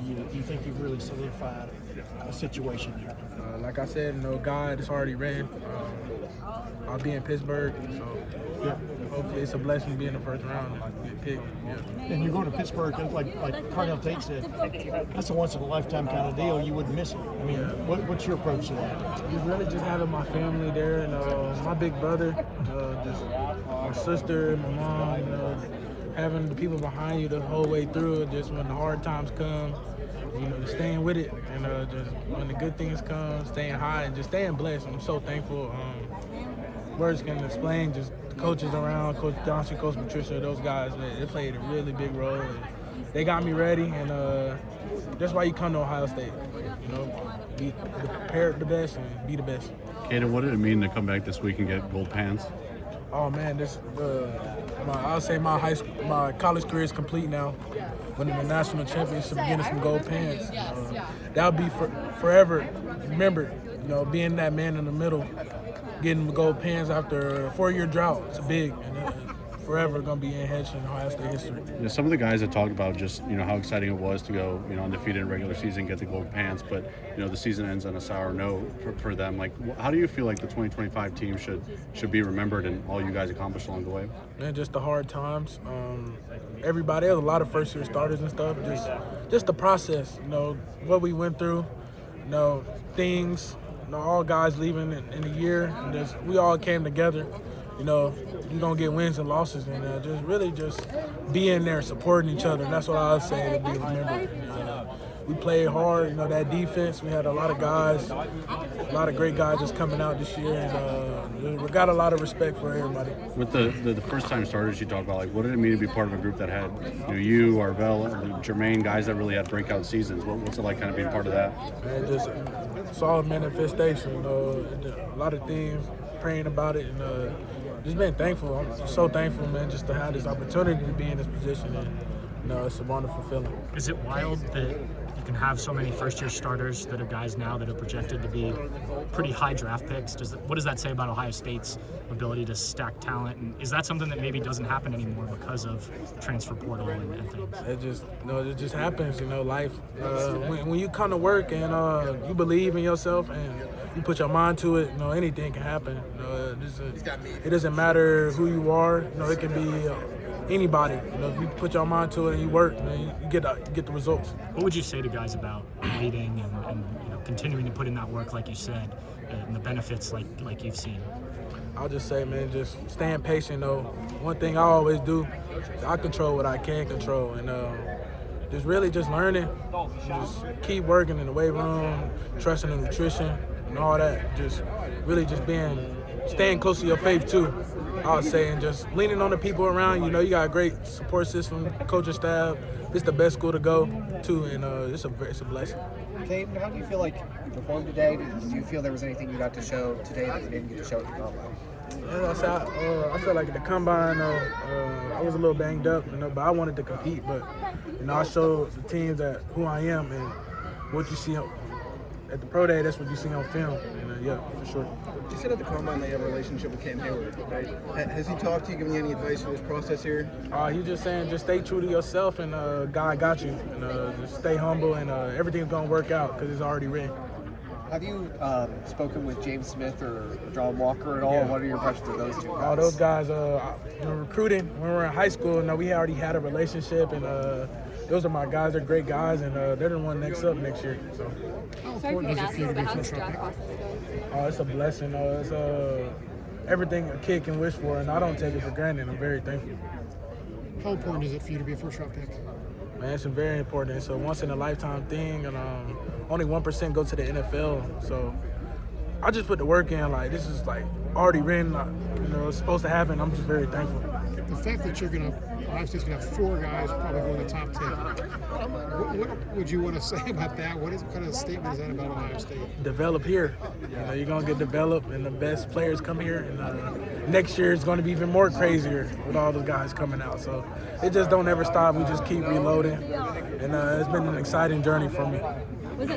do you think you've really solidified a situation there? Like I said, God is already written. I'll be in Pittsburgh, so Yeah. hopefully it's a blessing to be in the first round and get picked. Yeah. And you're going to Pittsburgh, and like Cardell Tate said, that's a once-in-a-lifetime kind of deal. You wouldn't miss it. I mean, what's your approach to that? Just really just having my family there and my big brother, just my sister, my mom, having the people behind you the whole way through. Just when the hard times come, staying with it, and just when the good things come, staying high and just staying blessed. I'm so thankful. Words can explain. Just the coaches around, Coach Johnson, Coach Patricia, those guys, man, they played a really big role. And they got me ready, and that's why you come to Ohio State. Be prepared the best and be the best. Kayden, what did it mean to come back this week and get gold pants? Oh man, I'll say my college career is complete now. Winning the national championship, getting some gold pants. That'll be forever remembered. Being that man in the middle, getting the gold pants after a 4-year drought. It's big, and forever gonna be etched in Ohio State history. Some of the guys that talked about just how exciting it was to go undefeated in regular season, get the gold pants, but the season ends on a sour note for them. Like, how do you feel like the 2025 team should be remembered and all you guys accomplished along the way? Man, just the hard times. Everybody, there's a lot of first-year starters and stuff. Just the process. What we went through. Things. All guys leaving in a year, and we all came together. You're going to get wins and losses, and just being there, supporting each other. And that's what I would say to be remembered. We played hard, that defense. We had a lot of guys, a lot of great guys just coming out this year, and we got a lot of respect for everybody. With the first-time starters you talked about, like, what did it mean to be part of a group that had you, Arvell, Jermaine, guys that really had breakout seasons? What's it like kind of being part of that? Man, just solid manifestation, a lot of things, praying about it, and just being thankful. I'm so thankful, man, just to have this opportunity to be in this position, and it's a wonderful feeling. Is it wild that you can have so many first-year starters that are guys now that are projected to be pretty high draft picks? What does that say about Ohio State's ability to stack talent? And is that something that maybe doesn't happen anymore because of transfer portal and things? It just happens, life. When you come to work and you believe in yourself and you put your mind to it, anything can happen. It doesn't matter who you are. It can be anybody. If you put your mind to it and you work, man, you get the results. What would you say to guys about waiting and continuing to put in that work, like you said, and the benefits like you've seen? I'll just say, man, just staying patient. One thing I always do is I control what I can control, and just really just learning, just keep working in the weight room, trusting the nutrition and all that. Just really just staying close to your faith too. I would say, and just leaning on the people around you. You got a great support system, coaching staff. It's the best school to go to, and it's a blessing. Kayden, how do you feel like you performed today? Do you feel there was anything you got to show today that you didn't get to show at the combine? I feel like at the combine, I was a little banged up, but I wanted to compete. But I showed the teams who I am, and what you see at the pro day, that's what you see on film. And yeah, for sure. You said at the combine that you have a relationship with Cam Hayward, right? Has he talked to you, given you any advice for this process here? He's just saying, just stay true to yourself, and God got you. And just stay humble, and everything's gonna work out because it's already written. Have you spoken with James Smith or John Walker at all? Yeah. What are your impressions of those two guys? All those guys, recruiting when we were in high school, we already had a relationship, and those are my guys. They're great guys, and they're the one next up next year. So. Sorry if you can ask this, but how's the draft process going? It's a blessing. It's everything a kid can wish for, and I don't take it for granted. I'm very thankful. How important is it for you to be a first-round pick? Man, it's very important. It's a once-in-a-lifetime thing, and only 1% go to the NFL. So I just put the work in. This is already written. It's supposed to happen. I'm just very thankful. The fact that Ohio State's going to have 4 guys probably go in the top 10. What would you want to say about that? What kind of statement is that about Ohio State? Develop here. You're going to get developed, and the best players come here. And next year it's going to be even more crazier with all those guys coming out. So it just don't ever stop. We just keep reloading. And it's been an exciting journey for me.